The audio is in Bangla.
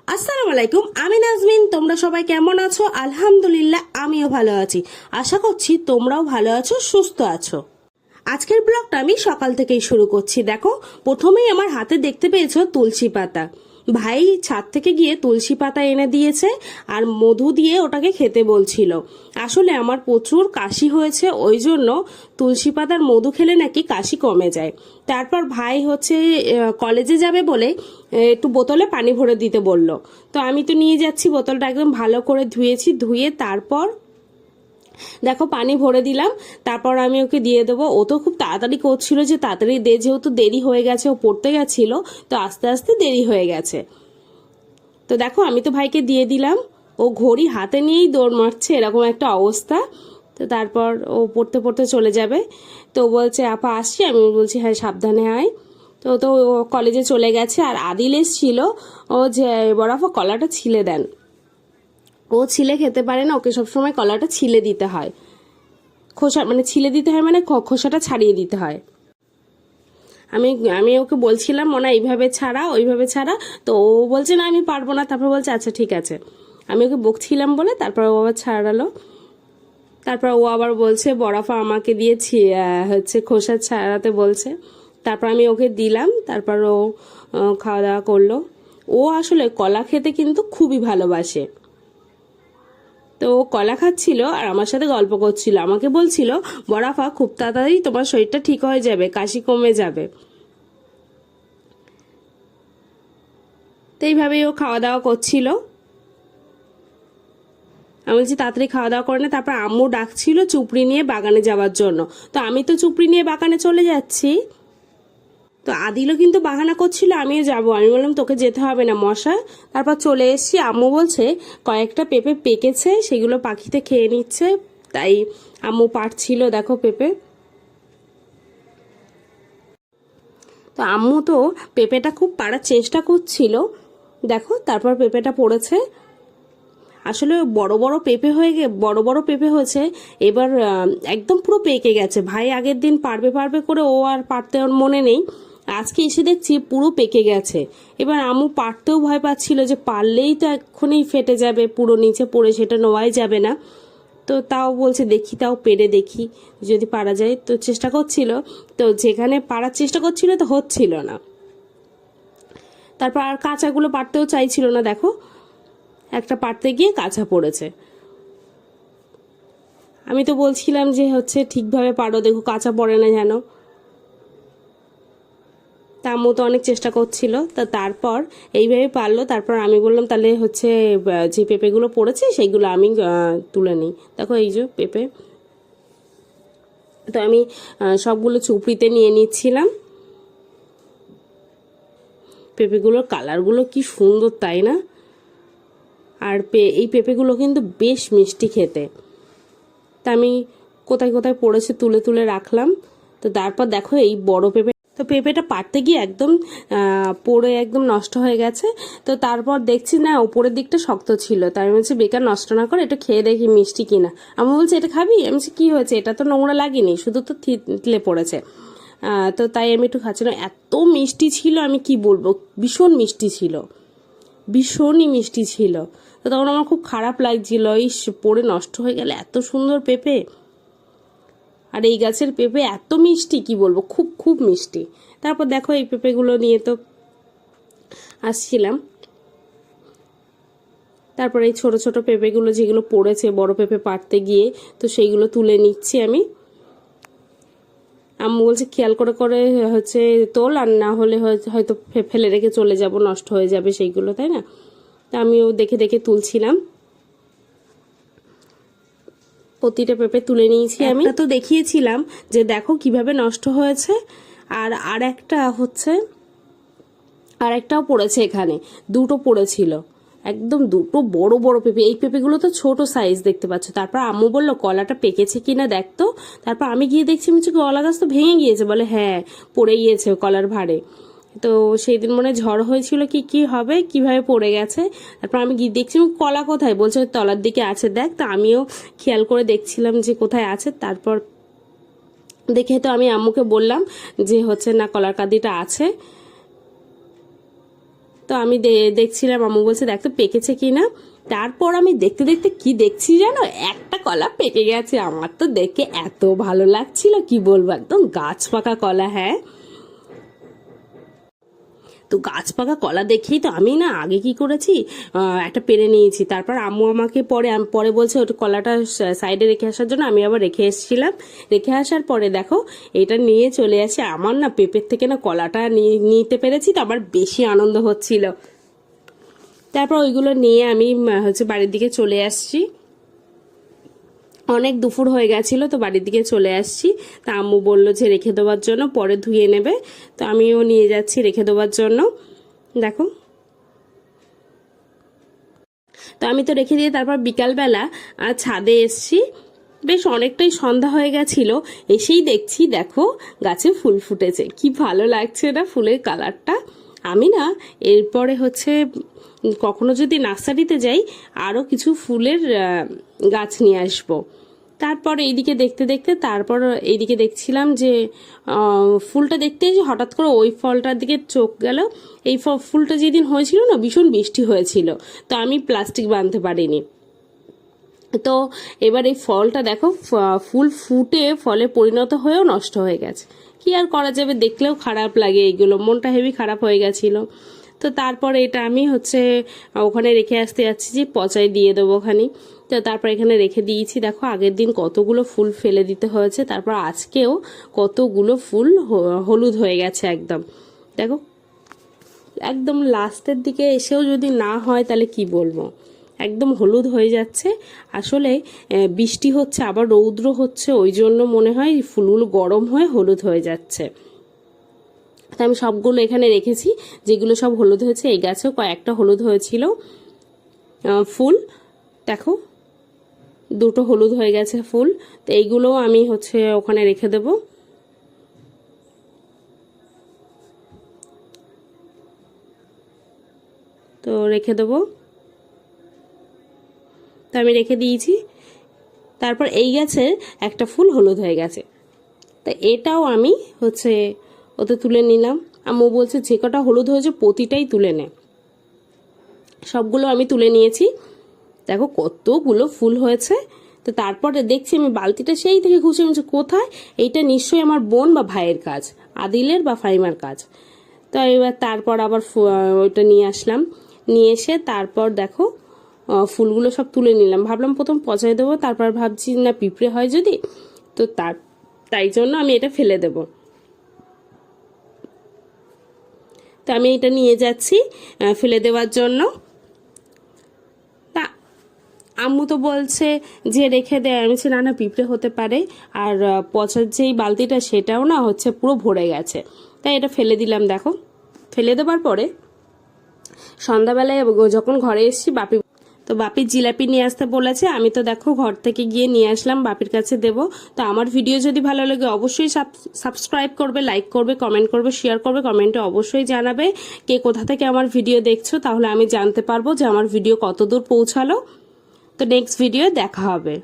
আসসালামু আলাইকুম, আমি নাজমিন। তোমরা সবাই কেমন আছো? আলহামদুলিল্লাহ, আমিও ভালো আছি। আশা করছি তোমরাও ভালো আছো, সুস্থ আছো। আজকের ব্লগটা আমি সকাল থেকেই শুরু করছি। দেখো, প্রথমেই আমার হাতে দেখতে পেয়েছো তুলসী পাতা। ভাই ছাদ থেকে গিয়ে তুলসী পাতা এনে দিয়েছে আর মধু দিয়ে ওটাকে খেতে বলছিল। আসলে আমার প্রচুর কাশি হয়েছে, ওই জন্য তুলসী পাতার মধু খেলে নাকি কাশি কমে যায়। তারপর ভাই হচ্ছে কলেজে যাবে বলে একটু বোতলে পানি ভরে দিতে বলল। তো আমি তো নিয়ে যাচ্ছি, বোতলটা একদম ভালো করে ধুয়েছি, ধুয়ে তারপর দেখো পানি ভরে দিলাম। তারপর আমি ওকে দিয়ে দেবো। ও তো খুব তাড়াতাড়ি করছিল যে তাড়াতাড়ি দে, যেহেতু দেরি হয়ে গেছে, ও পড়তে গেছিল, তো আস্তে আস্তে দেরি হয়ে গেছে। তো দেখো আমি তো ভাইকে দিয়ে দিলাম। ও ঘড়ি হাতে নিয়েই দৌড় মারছে, এরকম একটা অবস্থা। তো তারপর ও পড়তে পড়তে চলে যাবে। তো বলছে আপা আসছি, আমি বলছি হ্যাঁ সাবধানে আয়। তো তো ও কলেজে চলে গেছে। আর আদিল এসছিল, ও যে বরফা কলাটা ছিলে দেন। ও ছিলে খেতে পারে না, ওকে সবসময় কলাটা ছিলে দিতে হয়। খোসা মানে ছিলে দিতে হয়, মানে খোসাটা ছাড়িয়ে দিতে হয়। আমি আমি ওকে বলছিলাম মনে এইভাবে ছাড়া ওইভাবে ছাড়া, তো ও বলছে না আমি পারবো না। তারপর বলছে আচ্ছা ঠিক আছে। আমি ওকে বকছিলাম বলে তারপর ও আবার ছাড়ালো। তারপর ও আবার বলছে বরফা আমাকে দিয়ে হচ্ছে খোসা ছাড়াতে বলছে। তারপর আমি ওকে দিলাম। তারপর ও খাওয়া দাওয়া করলো। ও আসলে কলা খেতে কিন্তু খুবই ভালোবাসে। তো ও কলা খাচ্ছিল আর আমার সাথে গল্প করছিল, আমাকে বলছিল বরফা খুব তাড়াতাড়ি তোমার শরীরটা ঠিক হয়ে যাবে, কাশি কমে যাবে। তো এইভাবেই ও খাওয়া দাওয়া করছিল। আমি বলছি তাড়াতাড়ি খাওয়া দাওয়া করে না। তারপর আম্মু ডাকছিল চুপড়ি নিয়ে বাগানে যাওয়ার জন্য। তো আমি তো চুপড়ি নিয়ে বাগানে চলে যাচ্ছি। তো আদিলও কিন্তু বাহানা করছিল আমিও যাব। আমি বললাম তোকে যেতে হবে না মশা। তারপর চলে এসেছি। আম্মু বলছে কয়েকটা পেঁপে পেকেছে, সেগুলো পাখিতে খেয়ে নিচ্ছে, তাই আম্মু পাড়ছিল। দেখো পেঁপে। তো আম্মু তো পেঁপেটা খুব পাড়ার চেষ্টা করছিল। দেখো তারপর পেঁপেটা পড়েছে। আসলে বড় বড় পেঁপে বড় বড় পেঁপে হয়েছে। এবার একদম পুরো পেকে গেছে। ভাই আগের দিন পারবে পারবে করে ও আর পারতে ওর মনে নেই। আজকে এসে দেখছি পুরো পেকে গেছে। এবার আম্মু পারতেও ভয় পাচ্ছিল যে পারলেই তো এক্ষুনি ফেটে যাবে, পুরো নিচে পড়ে সেটা নেওয়াই যাবে না। তো তাও বলছে দেখি, তাও পেরে দেখি যদি পারা যায়। তো চেষ্টা করছিল, তো যেখানে পারার চেষ্টা করছিল তো হচ্ছিল না। তারপর আর কাঁচাগুলো পারতেও চাইছিল না। দেখো একটা পারতে গিয়ে কাঁচা পড়েছে। আমি তো বলছিলাম যে হচ্ছে ঠিকভাবে পারো, দেখো কাঁচা পড়ে না যেন। তা আম্মু তো অনেক চেষ্টা করছিল। তা তারপর এইভাবে পারলো। তারপর আমি বললাম তাহলে হচ্ছে যে পেঁপেগুলো পড়েছে সেইগুলো আমি তুলে নিই। দেখো এই যে পেঁপে। তো আমি সবগুলো চুপড়িতে নিয়ে নিচ্ছিলাম। পেঁপেগুলোর কালারগুলো কি সুন্দর, তাই না? আর এই পেঁপেগুলো কিন্তু বেশ মিষ্টি খেতে। তা আমি কোথায় কোথায় পড়েছে তুলে তুলে রাখলাম। তো তারপর দেখো এই বড় পেঁপে, তো পেঁপেটা পাড়তে গিয়ে একদম পড়ে একদম নষ্ট হয়ে গেছে। তো তারপর দেখছি না উপরের দিকটা শক্ত ছিল, তাই আমি বলছি বেকার নষ্ট না করে এটা খেয়ে দেখি মিষ্টি কিনা। আমি বলছি এটা খাবি? আমি বলছি কি হয়েছে, এটা তো নোংরা লাগেনি, শুধু তো থিতলে পড়েছে। তো তাই আমি একটু খাচ্ছিলাম। এত মিষ্টি ছিল আমি কি বলবো, ভীষণ মিষ্টি ছিল, ভীষণই মিষ্টি ছিল। তো তখন আমার খুব খারাপ লাগছিল, ইস পড়ে নষ্ট হয়ে গেলে এত সুন্দর পেঁপে। আর এই গাছের পেঁপে এত মিষ্টি কি বলবো, খুব খুব মিষ্টি। তারপর দেখো এই পেঁপেগুলো নিয়ে তো আসছিলাম। তারপর এই ছোট ছোট পেঁপেগুলো যেগুলো পড়েছে বড় পেঁপে পাড়তে গিয়ে, তো সেইগুলো তুলে নিচ্ছি আমি। আম্মু বলছে খেয়াল করে করে হচ্ছে তোল, আর না হলে হয়তো ফেলে রেখে চলে যাব, নষ্ট হয়ে যাবে সেইগুলো, তাই না? তা আমিও দেখে দেখে তুলছিলাম। প্রতিটা পেঁপে তুলে নিয়েছি আমি। তো দেখিয়েছিলাম যে দেখো কিভাবে নষ্ট হয়েছে। আর একটাও পড়েছে এখানে, দুটো পড়েছিল, একদম দুটো বড় বড় পেঁপে। এই পেঁপেগুলো তো ছোট সাইজ দেখতে পাচ্ছ। তারপর আম্মু বললো কলাটা পেকেছে কিনা দেখতো। তারপর আমি গিয়ে দেখছি কলা গাছ তো ভেঙে গিয়েছে। বলে হ্যাঁ পড়ে গিয়েছে কলার ভারে। তো সেই দিন মনে ঝড় হয়েছিল কি কি হবে, কিভাবে পড়ে গেছে। তারপর আমি গিয়ে দেখছি কলা কোথায়, বলছে তলার দিকে আছে দেখ। তো আমিও খেয়াল করে দেখছিলাম যে কোথায় আছে। তারপর দেখে তো আমি আম্মুকে বললাম যে হচ্ছে না কলার কাঁদিটা আছে। তো আমি দেখছিলাম, আম্মু বলছে দেখ তো পেকেছে কিনা। তারপর আমি দেখতে দেখতে কি দেখছি জানো, একটা কলা পেকে গেছে। আমার তো দেখে এত ভালো লাগছিল কি বলবো, একদম গাছ পাকা কলা। হ্যাঁ, তো গাছ পাকা কলা দেখেই তো আমি না আগে কি করেছি, একটা পেরে নিয়েছি। তারপর আম্মু আমাকে পরে বলছে ওটা কলাটা সাইডে রেখে আসার জন্য, আমি আবার রেখে এসেছিলাম। রেখে আসার পরে দেখো এটা নিয়ে চলে আসে। আমার না পেঁপের থেকে না কলাটা নিতে পেরেছি, তো আমার বেশি আনন্দ হচ্ছিল। তারপর ওইগুলো নিয়ে আমি বাড়ির দিকে চলে আসছি। অনেক দুপুর হয়ে গেছিল, তো বাড়ির দিকে চলে আসছি। তা আম্মু বললো যে রেখে দেওয়ার জন্য, পরে ধুয়ে নেবে। তো আমিও নিয়ে যাচ্ছি রেখে দেওয়ার জন্য। দেখো, তো আমি তো রেখে দিয়ে তারপর বিকালবেলা ছাদে এসছি। বেশ অনেকটাই সন্ধ্যা হয়ে গেছিল, এসেই দেখছি দেখো গাছে ফুল ফুটেছে। কি ভালো লাগছে না ফুলের কালারটা। আমি না এরপরে কখনো যদি নার্সারিতে যাই আরও কিছু ফুলের গাছ নিয়ে আসবো। তারপর এইদিকে দেখতে দেখতে তারপর এইদিকে দেখছিলাম যে ফুলটা দেখতে এসে হঠাৎ করে ওই ফলটার দিকে চোখ গেল। এই ফুলটা যেদিন হয়েছিল না, ভীষণ বৃষ্টি হয়েছিল, তো আমি প্লাস্টিক বাঁধতে পারিনি। তো এবার এই ফলটা দেখো, ফুল ফুটে ফলে পরিণত হয়েও নষ্ট হয়ে গেছে। কি আর করা যাবে, দেখলেও খারাপ লাগে এইগুলো, মনটা হেভি খারাপ হয়ে গেছিল। তো তারপরে এটা আমি ওখানে রেখে আসতে যাচ্ছি যে পচাই দিয়ে দেবো ওখানে। তো তারপর এখানে রেখে দিয়েছি। দেখো আগের দিন কতগুলো ফুল ফেলে দিতে হয়েছে, তারপর আজকেও কতগুলো ফুল হলুদ হয়ে গেছে একদম। দেখো একদম লাস্টের দিকে এসেও যদি না হয় তাহলে কি বলবো, একদম হলুদ হয়ে যাচ্ছে। আসলে বৃষ্টি হচ্ছে আবার রৌদ্র হচ্ছে, ওই জন্য মনে হয় ফুলগুলো গরম হয়ে হলুদ হয়ে যাচ্ছে। তো আমি সবগুলো এখানে রেখেছি, যেগুলো সব হলুদ হয়েছে। এই গাছেও কয়েকটা হলুদ হয়েছিল ফুল, দেখো দুটো হলুদ হয়ে গেছে ফুল। তো এইগুলোও আমি ওখানে রেখে দেব। তো রেখে দেবো, তো আমি রেখে দিয়েছি। তারপর এই গাছের একটা ফুল হলুদ হয়ে গেছে, তা এটাও আমি ওতে তুলে নিলাম। আম্মু বলছে যে কটা হলুদ হয়েছে প্রতিটাই তুলে নে। সবগুলো আমি তুলে নিয়েছি। দেখো কতগুলো ফুল হয়েছে। তো তারপরে দেখছি আমি বালতিটা সেই থেকে খুঁজে নিচ্ছি কোথায়, এইটা নিশ্চয়ই আমার বোন বা ভাইয়ের কাজ, আদিলের বা ফাইমার কাজ। তো এবার তারপর আবার ওইটা নিয়ে আসলাম, নিয়ে এসে তারপর দেখো ফুলগুলো সব তুলে নিলাম। ভাবলাম প্রথম পচাই দেবো, তারপর ভাবছি না পিঁপড়ে হয় যদি, তো তাই জন্য আমি এটা ফেলে দেব। তো আমি এটা নিয়ে যাচ্ছি ফেলে দেওয়ার জন্য। তা আম্মু তো বলছে যে রেখে দেয়, আমি বলছি না না পিঁপড়ে হতে পারে। আর পচার যেই বালতিটা সেটাও না পুরো ভরে গেছে, তাই এটা ফেলে দিলাম। দেখো ফেলে দেওয়ার পরে সন্ধ্যাবেলায় যখন ঘরে এসেছি বাপি জিলাপি নিয়ে আসতে বলেছে। আমি তো দেখো ঘর থেকে গিয়ে নিয়ে আসলাম, বাপির কাছে দেব। তো আমার ভিডিও যদি ভালো লাগে অবশ্যই সাবস্ক্রাইব করবে, লাইক করবে, কমেন্ট করবে, শেয়ার করবে। কমেন্টে অবশ্যই জানাবে কে কোথা থেকে আমার ভিডিও দেখছো, তাহলে আমি জানতে পারবো যে আমার ভিডিও কতদূর পৌঁছালো। তো নেক্সট ভিডিও দেখা হবে।